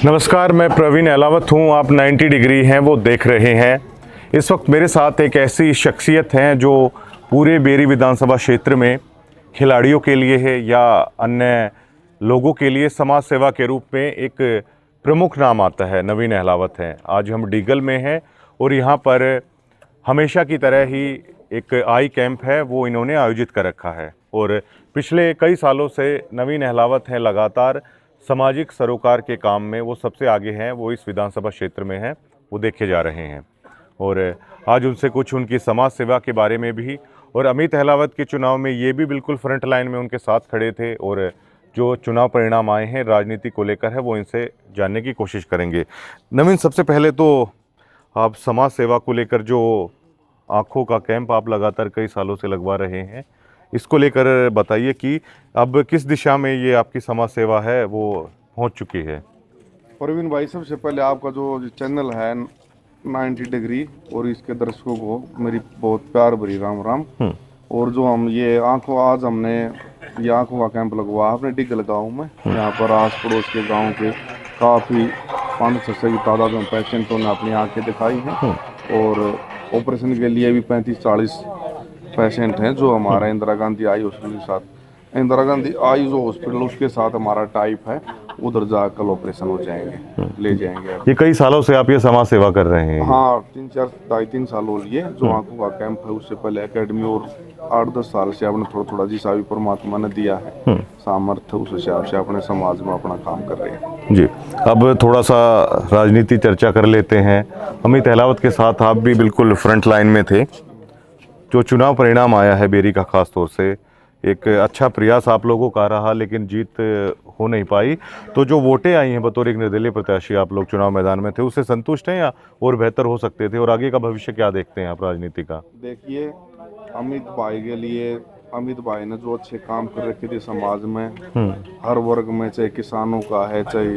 नमस्कार, मैं प्रवीण अहलावत हूँ। आप 90 डिग्री हैं वो देख रहे हैं। इस वक्त मेरे साथ एक ऐसी शख्सियत हैं जो पूरे बेरी विधानसभा क्षेत्र में खिलाड़ियों के लिए है या अन्य लोगों के लिए समाज सेवा के रूप में एक प्रमुख नाम आता है। नवीन अहलावत हैं। आज हम डीगल में हैं और यहाँ पर हमेशा की तरह ही एक आई कैंप है वो इन्होंने आयोजित कर रखा है और पिछले कई सालों से नवीन अहलावत हैं लगातार सामाजिक सरोकार के काम में वो सबसे आगे हैं। वो इस विधानसभा क्षेत्र में हैं, वो देखे जा रहे हैं और आज उनसे कुछ उनकी समाज सेवा के बारे में भी और अमित अहलावत के चुनाव में ये भी बिल्कुल फ्रंट लाइन में उनके साथ खड़े थे और जो चुनाव परिणाम आए हैं राजनीति को लेकर है वो इनसे जानने की कोशिश करेंगे। नवीन, सबसे पहले तो आप समाज सेवा को लेकर जो आँखों का कैंप आप लगातार कई सालों से लगवा रहे हैं, इसको लेकर बताइए कि अब किस दिशा में ये आपकी समाज सेवा है वो पहुंच चुकी है। प्रवीण भाई, सबसे पहले आपका जो चैनल है 90 डिग्री और इसके दर्शकों को मेरी बहुत प्यार भरी राम राम। और जो हम ये आज हमने ये आंखों का कैंप लगवा अपने डिगल गाँव में, यहाँ पर आस पड़ोस के गाँव के काफ़ी 500 की तादाद में पेशेंटों ने अपनी आंखें दिखाई हैं और ऑपरेशन के लिए भी 35-40 पेशेंट हैं जो हमारा इंदिरा गांधी आई हॉस्पिटल के साथ, इंदिरा गांधी आई जो हॉस्पिटल उसके साथ हमारा टाइप है, उधर जाकर ऑपरेशन हो जाएंगे, ले जाएंगे। ये कई सालों से आप ये समाज सेवा कर रहे हैं? हाँ, 3-3 साल हो लिए जो आंखों का कैंप है। उससे पहले एकेडमी और 8-10 साल से आपने थोड़ा थोड़ा जिसा भी परमात्मा ने दिया है सामर्थ्य उस हिसाब से अपने समाज में अपना काम कर रहे हैं जी। अब थोड़ा सा राजनीति चर्चा कर लेते हैं। अमित अहलावत के साथ आप भी बिल्कुल फ्रंट लाइन में थे। जो चुनाव परिणाम आया है बेरी का, खास तौर से एक अच्छा प्रयास आप लोगों का रहा लेकिन जीत हो नहीं पाई, तो जो वोटें आई हैं बतौर एक निर्दलीय प्रत्याशी आप लोग चुनाव मैदान में थे, उससे संतुष्ट हैं या और बेहतर हो सकते थे? और आगे का भविष्य क्या देखते हैं आप राजनीति का? देखिए, अमित भाई के लिए अमित भाई ने जो अच्छे काम कर रखे थे समाज में, हर वर्ग में, चाहे किसानों का है चाहे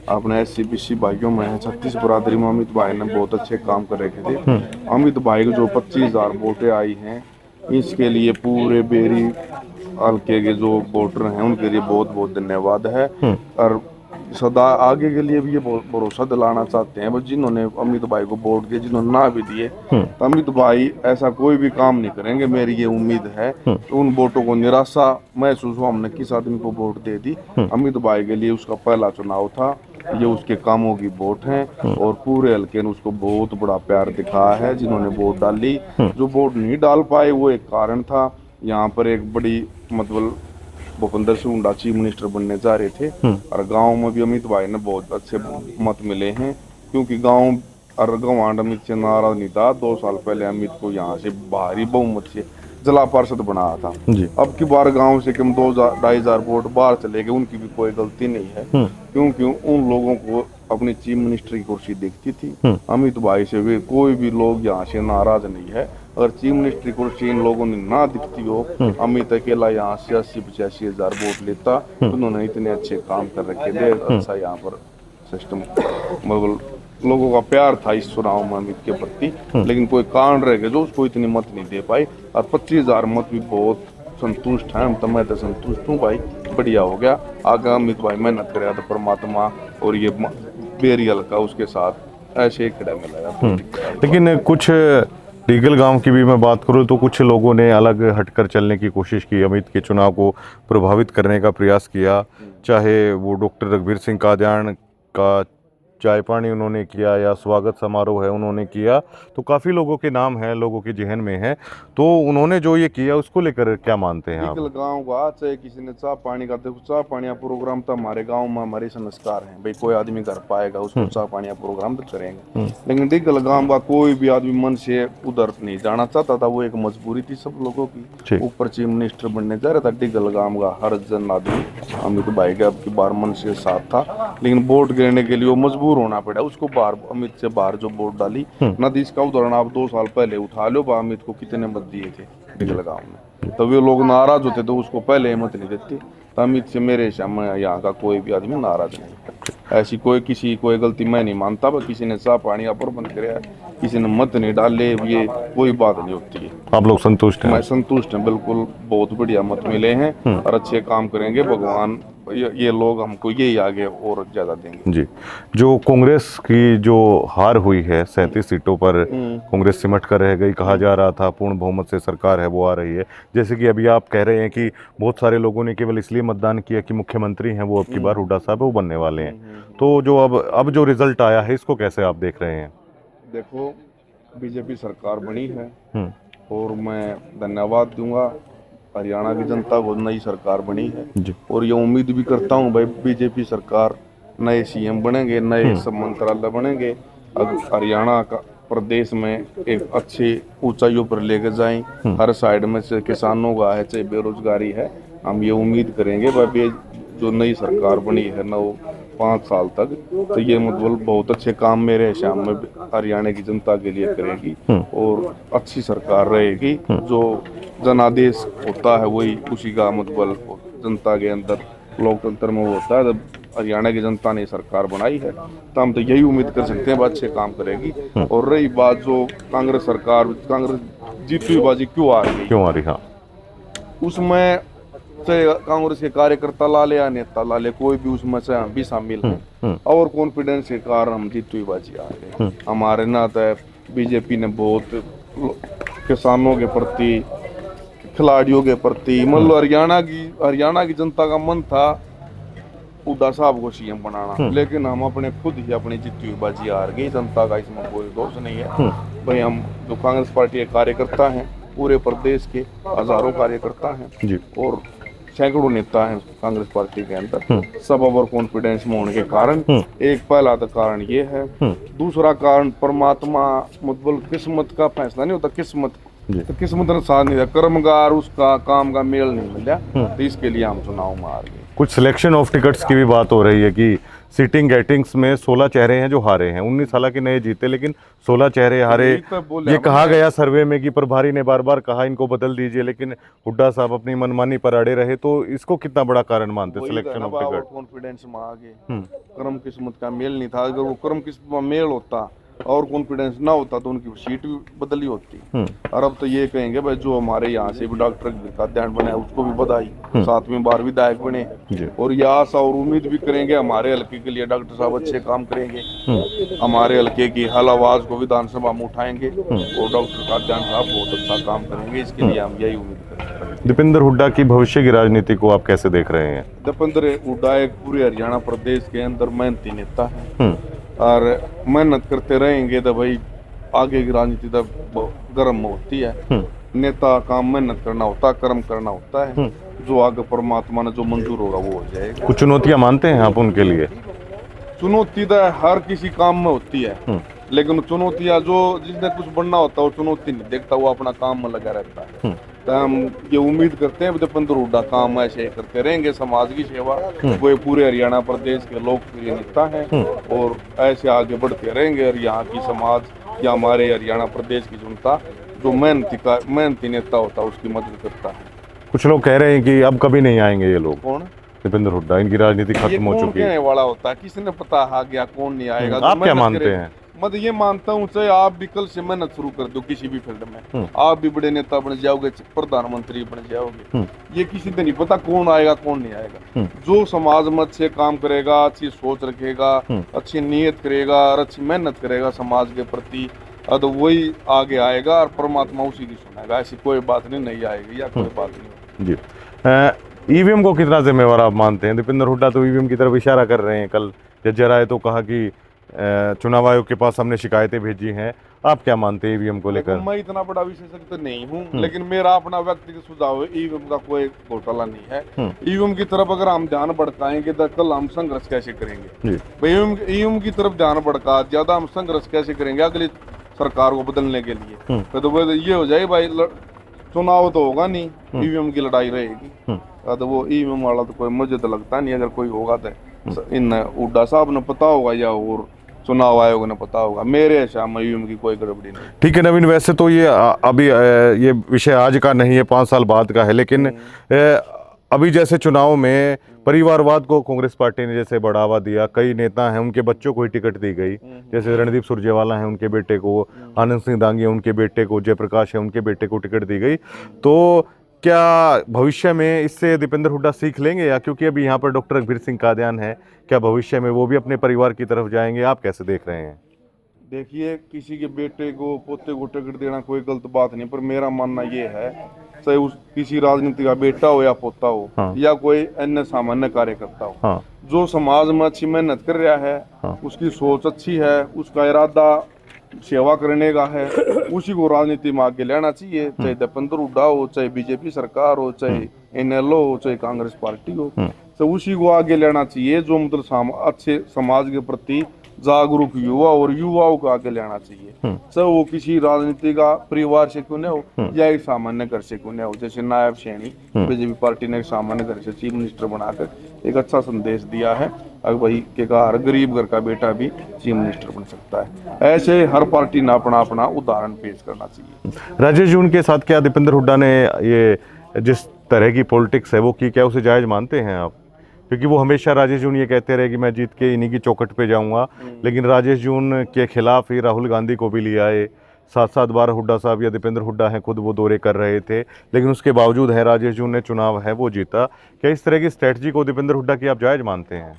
अपने SC-BC भाइयों में है, 36 बरादरी में अमित भाई ने बहुत अच्छे काम कर रखे थे। अमित भाई को जो 25,000 वोटें आई हैं, इसके लिए पूरे बेरी हल्के के जो वोटर हैं उनके लिए बहुत बहुत धन्यवाद है। और सदा आगे के लिए भी ये भरोसा दिलाना चाहते हैं बस जिन्होंने अमित भाई को वोट दिए, जिन्होंने ना भी दिए, तो अमित भाई ऐसा कोई भी काम नहीं करेंगे, मेरी ये उम्मीद है। तो उन वोटों को निराशा महसूस हुआ, हमने किस आदमी को वोट दे दी। अमित भाई के लिए उसका पहला चुनाव था, ये उसके कामों की वोट है और पूरे हल्के ने उसको बहुत बड़ा प्यार दिखाया है जिन्होंने वोट डाली। जो वोट नहीं डाल पाए वो एक कारण था, यहाँ पर एक बड़ी मतलब भूपेंद्र सिंह हुड्डा चीफ मिनिस्टर बनने जा रहे थे और गांव में भी अमित भाई ने बहुत अच्छे मत मिले हैं, क्योंकि गांव और गवांड अमित से नाराज नहीं था। 2 साल पहले अमित को यहाँ से भारी बहुमत से जिला पार्षद बनाया था जी। अब की बार गांव से कम 2,000-2,500 वोट बाहर चले गए, उनकी भी कोई गलती नहीं है, क्योंकि उन लोगों को अपनी चीफ मिनिस्टर की कुर्सी दिखती थी। अमित भाई से भी कोई भी लोग यहाँ से नाराज नहीं है। अगर चीफ मिनिस्टर की कुर्सी इन लोगों ने ना दिखती हो, अमित अकेला यहाँ से 80-85 हजार वोट लेता। उन्होंने इतने अच्छे काम कर रखे थे, अच्छा यहाँ पर सिस्टम मतलब लोगों का प्यार था इस चुनाव में अमित के प्रति, लेकिन कोई कारण रह गया जो उसको इतनी मत नहीं दे पाई। और 25,000 मत भी बहुत संतुष्ट हैं हम, तो मैं तो संतुष्ट हूँ भाई, बढ़िया हो गया। आगे अमित भाई मेहनत करेगा तो परमात्मा और ये बेरी हल्का उसके साथ ऐसे ही खड़ा मिला। लेकिन कुछ डीगल गांव की भी मैं बात करूं तो कुछ लोगों ने अलग हटकर चलने की कोशिश की, अमित के चुनाव को प्रभावित करने का प्रयास किया, चाहे वो डॉक्टर रघुवीर सिंह कादियान का चाय पानी उन्होंने किया या स्वागत समारोह है उन्होंने किया, तो काफ़ी लोगों के नाम हैं, लोगों के जहन में है। तो उन्होंने जो ये किया उसको लेकर क्या मानते हैं आप? गाँव का चाहे किसी ने चाय पानी का, देखो चाय पानी का प्रोग्राम तो हमारे गांव में हमारे संस्कार हैं भाई, कोई आदमी कर पाएगा उसको चाय पानी का प्रोग्राम तो करेंगे, लेकिन डिगल गाँव का कोई भी आदमी मन से उधर नहीं जाना चाहता था, वो एक मजबूरी थी सब लोगों की। ऊपर चीफ मिनिस्टर बनने जा रहा था डिगल गाँव का हर जन आदमी, अमित भाई का अब की बार मन से साथ था, लेकिन वोट गिरने के लिए वो मजबूर होना पड़ा उसको। बाहर अमित से बाहर जो वोट डाली नदी, इसका उदाहरण आप 2 साल पहले उठा लो, अमित को कितने मत दिए थे डिगल गाँव में, तो वे लोग नाराज होते तो उसको पहले मत नहीं देते। तो अमित से मेरे सामने यहाँ का कोई भी आदमी नाराज नहीं, ऐसी कोई गलती मैं नहीं मानता। किसी ने चाय पानी का प्रबंध कराया, किसी ने मत नहीं डाले, ये कोई बात नहीं होती है। आप लोग संतुष्ट मैं हैं? संतुष्ट हूँ, बिल्कुल बहुत बढ़िया मत मिले हैं और अच्छे काम करेंगे भगवान। ये लोग हमको यही आगे और ज्यादा देंगे। जी। जो कांग्रेस की जो हार हुई है 37 सीटों पर, कांग्रेस सिमट कर रह गई, कहा जा रहा था पूर्ण बहुमत से सरकार है वो आ रही है, जैसे कि अभी आप कह रहे हैं कि बहुत सारे लोगों ने केवल इसलिए मतदान किया कि मुख्यमंत्री हैं वो अब की बार हुड्डा साहब वो बनने वाले हैं, तो जो अब जो रिजल्ट आया है इसको कैसे आप देख रहे हैं? देखो, बीजेपी सरकार बनी है हम्म, और मैं धन्यवाद दूंगा हरियाणा की जनता को, नई सरकार बनी है जी। और ये उम्मीद भी करता हूँ भाई बीजेपी सरकार, नए सीएम बनेंगे, नए सब मंत्रालय बनेंगे, अब हरियाणा का प्रदेश में एक अच्छी ऊंचाइयों पर लेकर जाएं। हर साइड में से किसानों का है, चाहे बेरोजगारी है, हम ये उम्मीद करेंगे भाई जो नई सरकार बनी है ना, वो 5 साल तक तो ये मतलब बहुत अच्छे काम मेरे हिसाब में हरियाणा की जनता के लिए करेगी और अच्छी सरकार रहेगी। जो जनादेश होता है वही उसी का मतलब जनता के अंदर लोकतंत्र में वो होता है। जब हरियाणा की जनता ने सरकार बनाई है तो हम तो यही उम्मीद कर सकते हैं अच्छे काम करेगी। और रही बात जो कांग्रेस सरकार, कांग्रेस जीती हुई बाजी क्यों आ रही, क्यों आ रही? हाँ, उसमें चाहे कांग्रेस के कार्यकर्ता ला ले या नेता ला ले, कोई भी उसमें से हम भी शामिल हैं और कॉन्फिडेंस के कारण हम जीती हुई बाजी आ रहे हैं। हमारे नाते बीजेपी ने बहुत किसानों के प्रति, खिलाड़ियों के प्रति, मतलब हरियाणा की जनता का मन था हुड्डा साहब को सीएम बनाना, लेकिन हम अपने खुद ही अपनी जीती हुई बाजी हार गई। जनता का इसमें कोई दोष नहीं है भाई। हम जो कांग्रेस पार्टी के कार्यकर्ता हैं, पूरे प्रदेश के हजारों कार्यकर्ता हैं जी। और सैकड़ों नेता हैं कांग्रेस पार्टी के अंदर, सब ओवर कॉन्फिडेंस में होने के कारण एक पहला तो कारण ये है। दूसरा कारण परमात्मा मतलब किस्मत का फैसला नहीं होता, किस्मत तो किस्मत ने साथ नहीं दिया, कर्मगार उसका काम का मेल नहीं मिला, तो इसके लिए हम चुनाव में हार गए। कुछ सिलेक्शन ऑफ टिकट्स की भी बात हो रही है कि सीटिंग गेटिंग्स में 16 चेहरे हैं जो हारे हैं, 19 हालांकि नए जीते लेकिन 16 चेहरे हारे। ये कहा गया सर्वे में कि प्रभारी ने बार बार कहा इनको बदल दीजिए, लेकिन हुड्डा साहब अपनी मनमानी पर अड़े रहे, तो इसको कितना बड़ा कारण मानते सिलेक्शन ऑफ टिकट? कॉन्फिडेंस में आ गए, कर्म किस्मत का मेल नहीं था। अगर वो कर्म किस्मत में मेल होता और कॉन्फिडेंस ना होता तो उनकी सीट भी बदली होती। और अब तो ये कहेंगे भाई जो हमारे यहाँ से भी डॉक्टर का ध्यान बना है उसको भी बधाई, 7वीं बार विधायक बने और ये आशा और उम्मीद भी करेंगे हमारे हल्के के लिए डॉक्टर साहब अच्छे काम करेंगे, हमारे हल्के की हल आवाज को विधानसभा में उठाएंगे और डॉक्टर का ध्यान साहब बहुत अच्छा काम करेंगे। इसके लिए हम यही उम्मीद करेंगे। दीपेंद्र हुड्डा की भविष्य की राजनीति को आप कैसे देख रहे हैं? दीपेंद्र हुड्डा एक पूरे हरियाणा प्रदेश के अंदर मेहनती नेता है और मेहनत करते रहेंगे तो भाई आगे की राजनीति तो गर्म होती है। नेता काम मेहनत करना होता है, कर्म करना होता है, जो आगे परमात्मा ने जो मंजूर होगा वो हो जाएगा। कुछ चुनौतियां मानते हैं आप उनके लिए? चुनौती तो हर किसी काम में होती है, लेकिन चुनौतियां जो जिसने कुछ बनना होता है वो चुनौती नहीं देखता, वो अपना काम में लगा रहता है। तो हम ये उम्मीद करते हैं दीपेंद्र हुड्डा काम ऐसे करते रहेंगे, समाज की सेवा, वो पूरे हरियाणा प्रदेश के लोकप्रिय नेता हैं और ऐसे आगे बढ़ते रहेंगे। और यहाँ की समाज या हमारे हरियाणा प्रदेश की जनता जो मेहनती नेता होता है उसकी मदद करता है। कुछ लोग कह रहे हैं कि अब कभी नहीं आएंगे ये लोग। कौन? दीपेंद्र हुड्डा, इनकी राजनीति खत्म हो चुकी है। वाला होता है, किसी ने पता आ गया कौन नहीं आएगा। आप क्या मानते हैं? मैं ये मानता हूँ चाहे आप भी कल से मेहनत शुरू कर दो किसी भी फील्ड में, आप भी बड़े नेता बन जाओगे, प्रधानमंत्री बन जाओगे, ये किसी को नहीं पता कौन आएगा कौन नहीं आएगा। जो समाज में अच्छे काम करेगा, अच्छी सोच रखेगा, अच्छी नीयत करेगा और अच्छी मेहनत करेगा समाज के प्रति, तो वही आगे आएगा और परमात्मा उसी की सुनेगा। ऐसी कोई बात नहीं आएगी या कोई बात नहीं जी। ईवीएम को कितना जिम्मेवार आप मानते हैं? दीपेंद्र हुड्डा तो ईवीएम की तरफ इशारा कर रहे हैं। कल जज्जर आए तो कहा कि चुनाव आयोग के पास हमने शिकायतें भेजी हैं। आप क्या मानते हैं ईवीएम को लेकर? मैं इतना बड़ा विशेषज्ञ नहीं हूँ, लेकिन मेरा अपना व्यक्तिगत सुझाव है ईवीएम का कोई घोटाला नहीं है। ईवीएम की तरफ अगर हम ध्यान भड़काएंगे तो कल हम संघर्ष कैसे करेंगे? ईवीएम की तरफ ध्यान भड़का ज्यादा हम संघर्ष कैसे करेंगे अगली सरकार को बदलने के लिए? तो ये हो जाए भाई चुनाव तो होगा नहीं, ईवीएम की लड़ाई रहेगी। तो वो ईवीएम वाला तो कोई मुझे तो लगता नहीं, अगर कोई होगा तो इन हुड्डा साहब ने पता होगा या और चुनाव आयोग ने पता होगा। मेरे हिसाब में ईवीएम की कोई गड़बड़ी नहीं। ठीक है नवीन, वैसे तो ये अभी ये विषय आज का नहीं है, 5 साल बाद का है, लेकिन अभी जैसे चुनाव में परिवारवाद को कांग्रेस पार्टी ने जैसे बढ़ावा दिया, कई नेता हैं उनके बच्चों को ही टिकट दी गई, जैसे रणदीप सुरजेवाला हैं उनके बेटे को, आनंद सिंह दांगी उनके बेटे को, जयप्रकाश है उनके बेटे को टिकट दी गई। तो क्या भविष्य में इससे दीपेंद्र हुड्डा सीख लेंगे, या क्योंकि अभी यहाँ पर डॉक्टर रघुवीर सिंह कादियान है, क्या भविष्य में वो भी अपने परिवार की तरफ जाएंगे? आप कैसे देख रहे हैं? देखिए, किसी के बेटे को पोते को टिकट देना कोई गलत बात नहीं, पर मेरा मानना ये है, चाहे उस किसी राजनीति का बेटा हो या पोता हो, हाँ। या कोई अन्य सामान्य कार्यकर्ता हो, हाँ। जो समाज में अच्छी मेहनत कर रहा है, हाँ। उसकी सोच अच्छी है, उसका इरादा सेवा करने का है, उसी को राजनीति में आगे लेना चाहिए। चाहे दीपेंद्र हुड्डा हो, चाहे बीजेपी सरकार हो, चाहे एनएलओ हो, चाहे कांग्रेस पार्टी हो, तो उसी को आगे लेना चाहिए जो मतलब अच्छे समाज के प्रति जागरूक युवा और युवाओं को आगे लेना चाहिए। चाहे वो किसी राजनीति का परिवार से क्यों न हो या एक सामान्य घर से क्यों न हो। जैसे नायब सैनी बीजेपी पार्टी ने एक सामान्य घर से चीफ मिनिस्टर बनाकर एक अच्छा संदेश दिया है, अगर वही के कहा हर गरीब घर का बेटा भी चीफ मिनिस्टर बन सकता है। ऐसे हर पार्टी ने अपना अपना उदाहरण पेश करना चाहिए। राजेश जून के साथ क्या दीपेंद्र हुड्डा ने ये जिस तरह की पॉलिटिक्स है वो की, क्या उसे जायज मानते हैं आप? क्योंकि वो हमेशा राजेश जून ये कहते रहे कि मैं जीत के इन्हीं की चौखट पे जाऊंगा, लेकिन राजेश जून के खिलाफ ही राहुल गांधी को भी लिया है। 7-7 बार हुड्डा साहब या दीपेंद्र हुड्डा हैं खुद वो दौरे कर रहे थे, लेकिन उसके बावजूद है राजेश जून ने चुनाव है वो जीता। क्या इस तरह की स्ट्रेटजी को दीपेंद्र हुड्डा की आप जायज मानते हैं?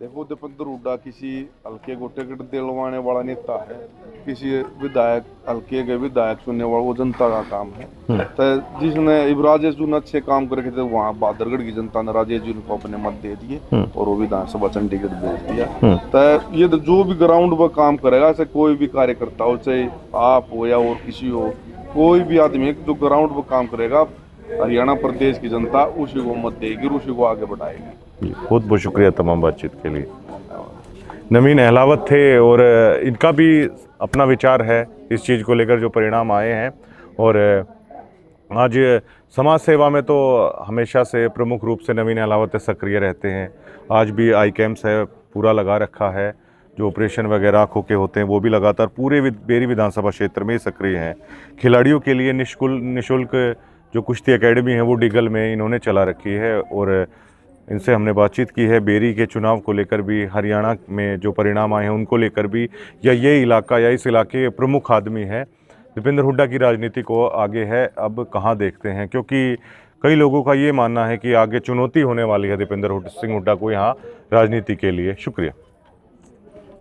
देखो, दीपेंद्र हुड्डा किसी हल्के को टिकट दिलवाने वाला नेता है, किसी विधायक हल्के के विधायक चुनने वाला वो जनता का काम है। तो जिसने राजेश जून अच्छे काम करके थे, वहाँ बहादुरगढ़ की जनता ने राजेश जून को अपने मत दे दिए और वो विधानसभा चंडीगढ़ भेज दिया। तो ये जो भी ग्राउंड पर काम करेगा, चाहे कोई भी कार्यकर्ता हो, चाहे आप हो या और किसी हो, कोई भी आदमी जो ग्राउंड पर काम करेगा, हरियाणा प्रदेश की जनता उसी को मत देगी और उसी को आगे बढ़ाएगी। बहुत बहुत शुक्रिया तमाम बातचीत के लिए। नवीन अहलावत थे और इनका भी अपना विचार है इस चीज़ को लेकर जो परिणाम आए हैं। और आज समाज सेवा में तो हमेशा से प्रमुख रूप से नवीन अहलावत सक्रिय रहते हैं। आज भी आई कैम्प्स है पूरा लगा रखा है, जो ऑपरेशन वगैरह आँखों के होते हैं वो भी लगातार पूरे बेरी विधानसभा क्षेत्र में ही सक्रिय हैं। खिलाड़ियों के लिए निःशुल्क जो कुश्ती एकेडमी है वो डिगल में इन्होंने चला रखी है। और इनसे हमने बातचीत की है बेरी के चुनाव को लेकर भी, हरियाणा में जो परिणाम आए हैं उनको लेकर भी, या ये इलाका या इस इलाके के प्रमुख आदमी है। दीपेंद्र हुड्डा की राजनीति को आगे है, अब कहाँ देखते हैं, क्योंकि कई लोगों का ये मानना है कि आगे चुनौती होने वाली है दीपेंद्र सिंह हुड्डा को यहाँ राजनीति के लिए। शुक्रिया।